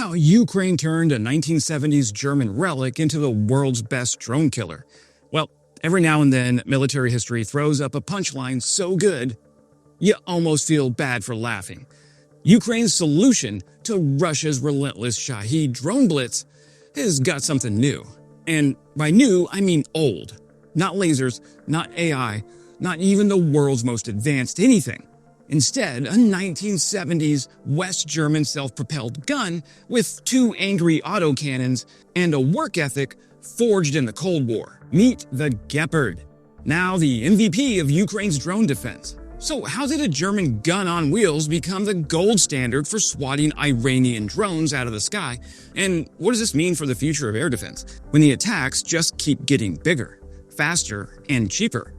how Ukraine turned a 1970s German Relic into the world's best drone killer. Well, every now and then, military history throws up a punchline so good, you almost feel bad for laughing. Ukraine's solution to Russia's relentless Shahed drone blitz has got something new. And by new, I mean old. Not lasers, not AI, not even the world's most advanced anything. Instead, a 1970s West German self-propelled gun with 2 angry autocannons and a work ethic forged in the Cold War. Meet the Gepard, now the MVP of Ukraine's drone defense. So how did a German gun on wheels become the gold standard for swatting Iranian drones out of the sky? And what does this mean for the future of air defense, when the attacks just keep getting bigger, faster, and cheaper?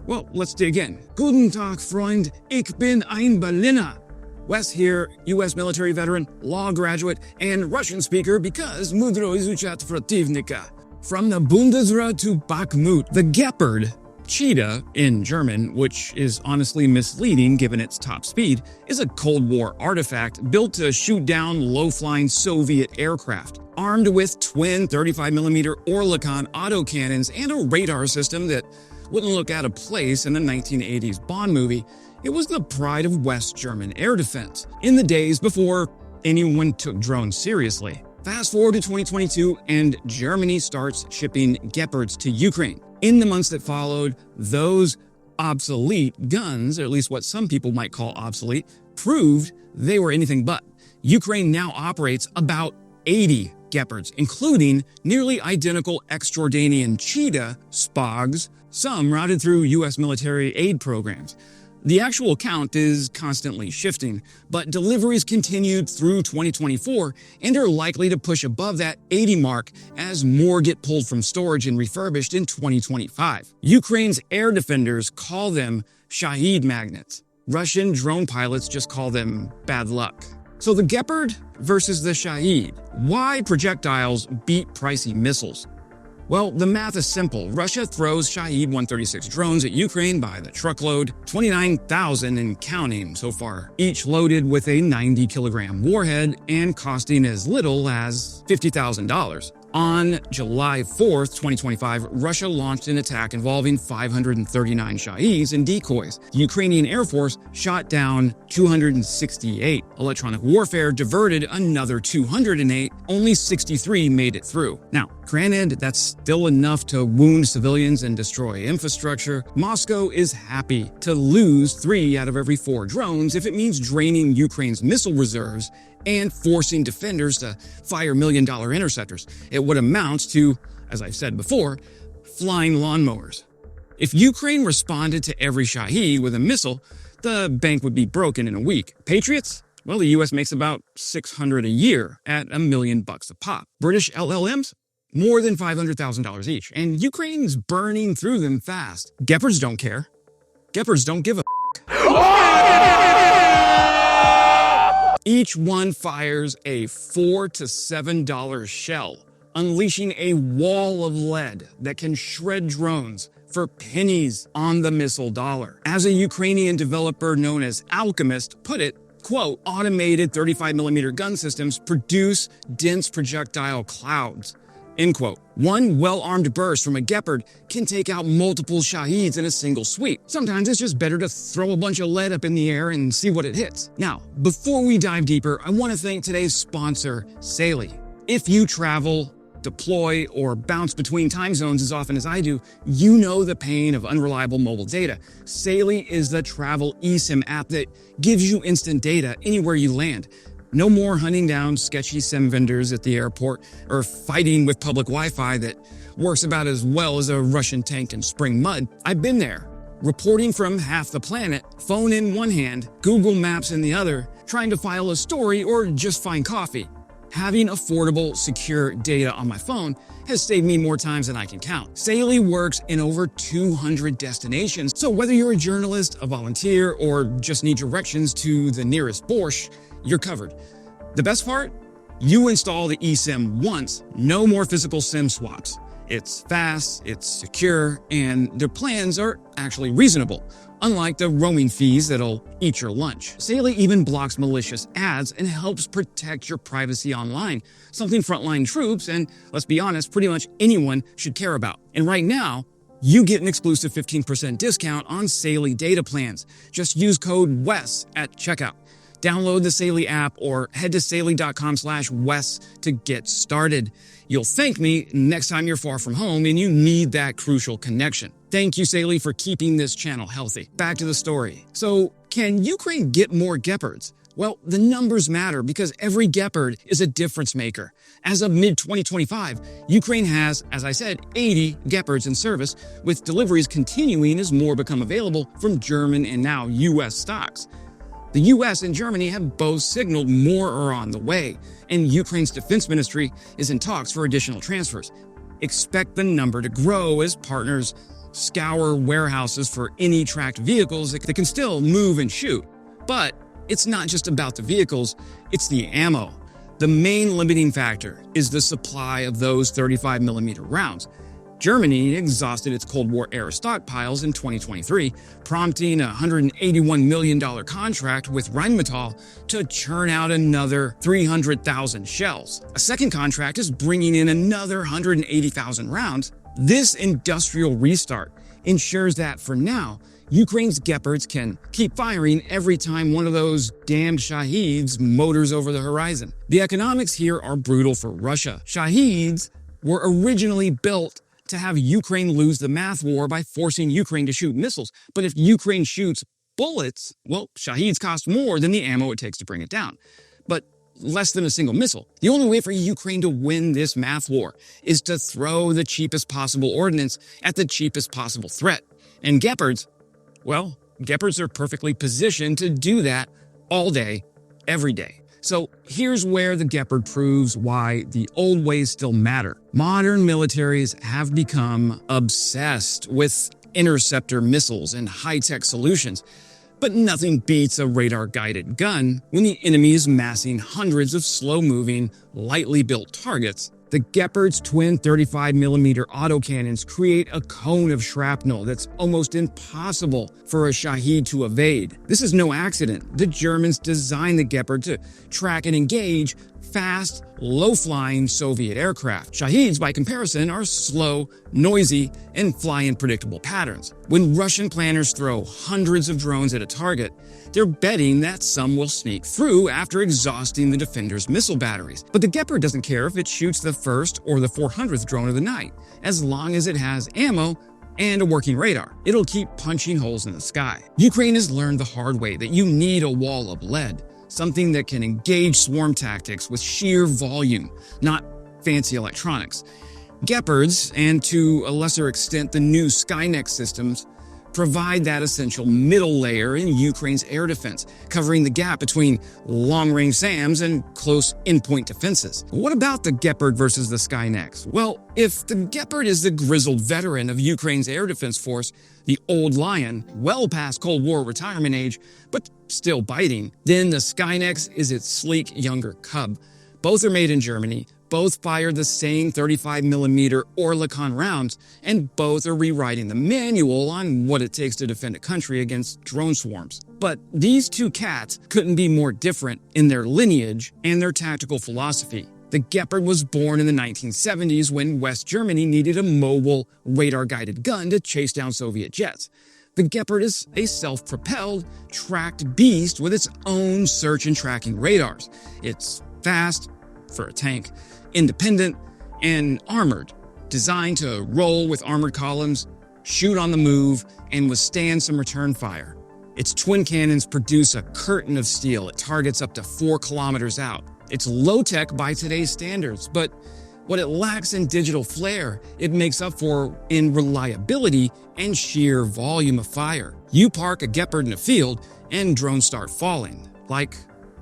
Well, let's dig in. Guten Tag, Freund. Ich bin ein Berliner. Wes here, U.S. military veteran, law graduate, and Russian speaker because mudro izuchat protivnika. From the Bundeswehr to Bakhmut, the Gepard, cheetah in German, which is honestly misleading given its top speed, is a Cold War artifact built to shoot down low-flying Soviet aircraft. Armed with twin 35mm Oerlikon autocannons and a radar system that wouldn't look out of place in the 1980s Bond movie, it was the pride of West German air defense in the days before anyone took drones seriously. Fast forward to 2022, and Germany starts shipping Gepards to Ukraine. In the months that followed, those obsolete guns, or at least what some people might call obsolete, proved they were anything but. Ukraine now operates about 80 Gepards, including nearly identical ex-Jordanian cheetah Spogs, some routed through U.S. military aid programs. The actual count is constantly shifting, but deliveries continued through 2024 and are likely to push above that 80 mark as more get pulled from storage and refurbished in 2025. Ukraine's air defenders call them Shahed magnets. Russian drone pilots just call them bad luck. So the Gepard versus the Shahed. Why projectiles beat pricey missiles? Well, the math is simple. Russia throws Shahed 136 drones at Ukraine by the truckload, 29,000 and counting so far, each loaded with a 90-kilogram warhead and costing as little as $50,000. On July 4th, 2025, Russia launched an attack involving 539 Shaheds and decoys. The Ukrainian Air Force shot down 268. Electronic warfare diverted another 208. Only 63 made it through. Now, granted, that's still enough to wound civilians and destroy infrastructure. Moscow is happy to lose 3 out of every 4 drones if it means draining Ukraine's missile reserves and forcing defenders to fire million-dollar interceptors. It would amount to, as I've said before, flying lawnmowers. If Ukraine responded to every Shahed with a missile, the bank would be broken in a week. Patriots? Well, the U.S. makes about $600 a year at $1 million a pop. British LLMs? More than $500,000 each. And Ukraine's burning through them fast. Gepards don't care. Gepards don't give a Each one fires a $4 to $7 shell, unleashing a wall of lead that can shred drones for pennies on the missile dollar. As a Ukrainian developer known as Alchemist put it, quote, automated 35mm gun systems produce dense projectile clouds, end quote. One well-armed burst from a Gepard can take out multiple Shaheds in a single sweep. Sometimes it's just better to throw a bunch of lead up in the air and see what it hits. Now, before we dive deeper, I want to thank today's sponsor, Saily. If you travel, deploy, or bounce between time zones as often as I do, you know the pain of unreliable mobile data. Saily is the travel eSIM app that gives you instant data anywhere you land. No more hunting down sketchy SIM vendors at the airport or fighting with public Wi-Fi that works about as well as a Russian tank in spring mud. I've been there, reporting from half the planet, phone in one hand, Google Maps in the other, trying to file a story or just find coffee. Having affordable, secure data on my phone has saved me more times than I can count. Saily works in over 200 destinations, so whether you're a journalist, a volunteer, or just need directions to the nearest borscht, you're covered. The best part? You install the eSIM once, no more physical SIM swaps. It's fast, it's secure, and their plans are actually reasonable. unlike the roaming fees that'll eat your lunch. Saley even blocks malicious ads and helps protect your privacy online, something frontline troops and, let's be honest, pretty much anyone should care about. And right now, you get an exclusive 15% discount on Saley data plans. Just use code WES at checkout. Download the Saley app or head to saley.com/WES to get started. You'll thank me next time you're far from home and you need that crucial connection. Thank you, Saley, for keeping this channel healthy. Back to the story. So, can Ukraine get more Gepards? Well, the numbers matter because every Gepard is a difference maker. As of mid-2025, Ukraine has, as I said, 80 Gepards in service, with deliveries continuing as more become available from German and now U.S. stocks. The U.S. and Germany have both signaled more are on the way, and Ukraine's defense ministry is in talks for additional transfers. Expect the number to grow as partners scour warehouses for any tracked vehicles that can still move and shoot. But it's not just about the vehicles, it's the ammo. The main limiting factor is the supply of those 35mm rounds. Germany exhausted its Cold War era stockpiles in 2023, prompting a $181 million contract with Rheinmetall to churn out another 300,000 shells. A second contract is bringing in another 180,000 rounds. This industrial restart ensures that, for now, Ukraine's Gepards can keep firing every time one of those damned Shaheds motors over the horizon. The economics here are brutal for Russia. Shaheds were originally built to have Ukraine lose the math war by forcing Ukraine to shoot missiles. But if Ukraine shoots bullets, well, Shaheds cost more than the ammo it takes to bring it down. But less than a single missile. The only way for Ukraine to win this math war is to throw the cheapest possible ordnance at the cheapest possible threat. And Gepards, well, Gepards are perfectly positioned to do that all day, every day. So here's where the Gepard proves why the old ways still matter. Modern militaries have become obsessed with interceptor missiles and high-tech solutions. But nothing beats a radar-guided gun when the enemy is massing hundreds of slow-moving, lightly built targets. The Gepard's twin 35mm autocannons create a cone of shrapnel that's almost impossible for a Shahed to evade. This is no accident. The Germans designed the Gepard to track and engage fast, low-flying Soviet aircraft. Shaheds, by comparison, are slow, noisy, and fly in predictable patterns. When Russian planners throw hundreds of drones at a target, they're betting that some will sneak through after exhausting the defender's missile batteries. But the Gepard doesn't care if it shoots the first or the 400th drone of the night, as long as it has ammo and a working radar. It'll keep punching holes in the sky. Ukraine has learned the hard way that you need a wall of lead, something that can engage swarm tactics with sheer volume, not fancy electronics. Gepards, and to a lesser extent the new Skynex systems, provide that essential middle layer in Ukraine's air defense, covering the gap between long-range SAMs and close endpoint defenses. What about the Gepard versus the Skynex? Well, if the Gepard is the grizzled veteran of Ukraine's air defense force, the old lion, well past Cold War retirement age, but still biting, then the Skynex is its sleek younger cub. Both are made in Germany, both fire the same 35mm Oerlikon rounds, and both are rewriting the manual on what it takes to defend a country against drone swarms. But these two cats couldn't be more different in their lineage and their tactical philosophy. The Gepard was born in the 1970s when West Germany needed a mobile, radar-guided gun to chase down Soviet jets. The Gepard is a self-propelled, tracked beast with its own search and tracking radars. It's fast, for a tank, independent, and armored, designed to roll with armored columns, shoot on the move, and withstand some return fire. Its twin cannons produce a curtain of steel at targets up to 4 kilometers out. It's low-tech by today's standards, but what it lacks in digital flair, it makes up for in reliability and sheer volume of fire. You park a Gepard in a field, and drones start falling, like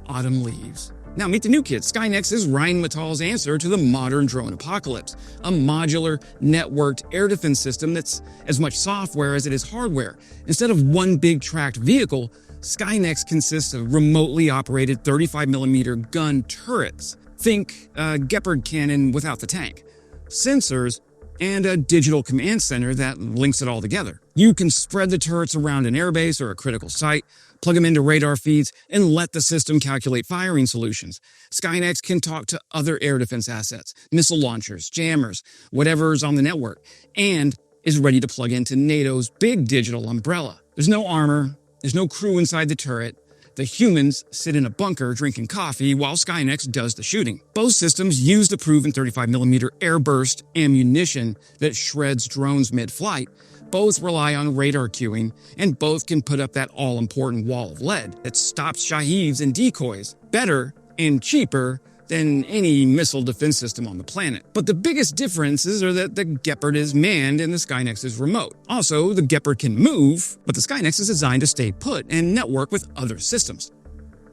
autumn leaves. Now meet the new kid. Skynex is Rheinmetall's answer to the modern drone apocalypse, a modular, networked air defense system that's as much software as it is hardware. Instead of one big tracked vehicle, Skynex consists of remotely operated 35mm gun turrets. Think a Gepard cannon without the tank, sensors, and a digital command center that links it all together. You can spread the turrets around an airbase or a critical site, plug them into radar feeds, and let the system calculate firing solutions. Skynex can talk to other air defense assets, missile launchers, jammers, whatever's on the network, and is ready to plug into NATO's big digital umbrella. There's no armor, there's no crew inside the turret. The humans sit in a bunker drinking coffee while Skynex does the shooting. Both systems use the proven 35mm airburst ammunition that shreds drones mid-flight. Both rely on radar cueing, and both can put up that all-important wall of lead that stops Shaheds and decoys better and cheaper than any missile defense system on the planet. But the biggest differences are that the Gepard is manned and the Skynex is remote. Also, the Gepard can move, but the Skynex is designed to stay put and network with other systems.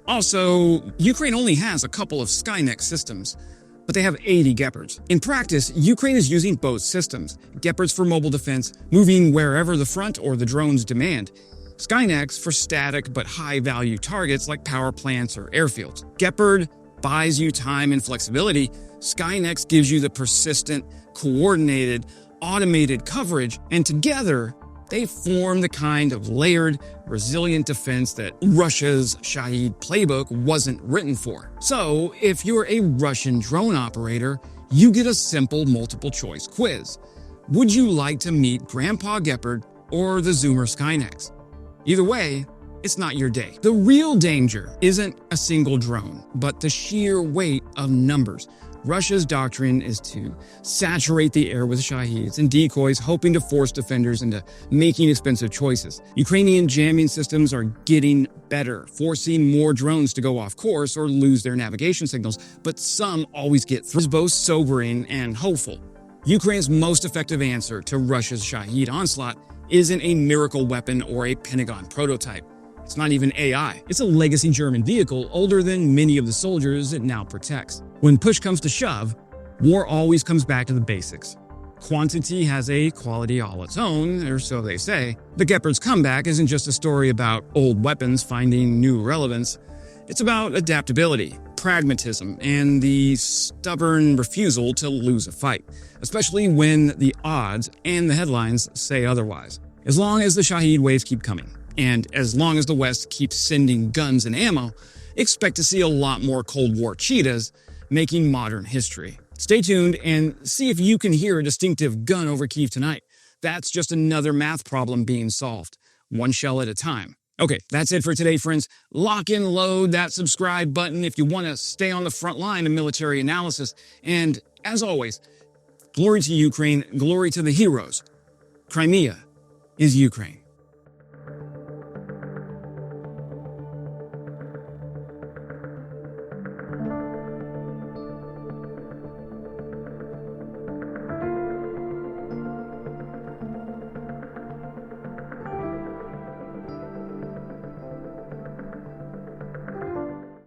Also, Ukraine only has a couple of Skynex systems, but they have 80 Gepards. In practice, Ukraine is using both systems, Gepards for mobile defense, moving wherever the front or the drones demand, Skynex for static but high-value targets like power plants or airfields. Gepard buys you time and flexibility. Skynex gives you the persistent, coordinated, automated coverage, and together, they form the kind of layered, resilient defense that Russia's Shahed playbook wasn't written for. So, if you're a Russian drone operator, you get a simple multiple-choice quiz. Would you like to meet Grandpa Gepard or the Zoomer Skynex? Either way, it's not your day. The real danger isn't a single drone, but the sheer weight of numbers. Russia's doctrine is to saturate the air with Shaheds and decoys, hoping to force defenders into making expensive choices. Ukrainian jamming systems are getting better, forcing more drones to go off course or lose their navigation signals, but some always get through. It's both sobering and hopeful. Ukraine's most effective answer to Russia's Shahed onslaught isn't a miracle weapon or a Pentagon prototype. It's not even AI. It's a legacy German vehicle older than many of the soldiers it now protects. When push comes to shove, war always comes back to the basics. Quantity has a quality all its own, or so they say. The Gepard's comeback isn't just a story about old weapons finding new relevance. It's about adaptability, pragmatism, and the stubborn refusal to lose a fight, especially when the odds and the headlines say otherwise. As long as the Shahed waves keep coming, and as long as the West keeps sending guns and ammo, expect to see a lot more Cold War cheetahs making modern history. Stay tuned and see if you can hear a distinctive gun over Kyiv tonight. That's just another math problem being solved, one shell at a time. Okay, that's it for today, friends. Lock and load that subscribe button if you want to stay on the front line of military analysis. And as always, glory to Ukraine, glory to the heroes. Crimea is Ukraine.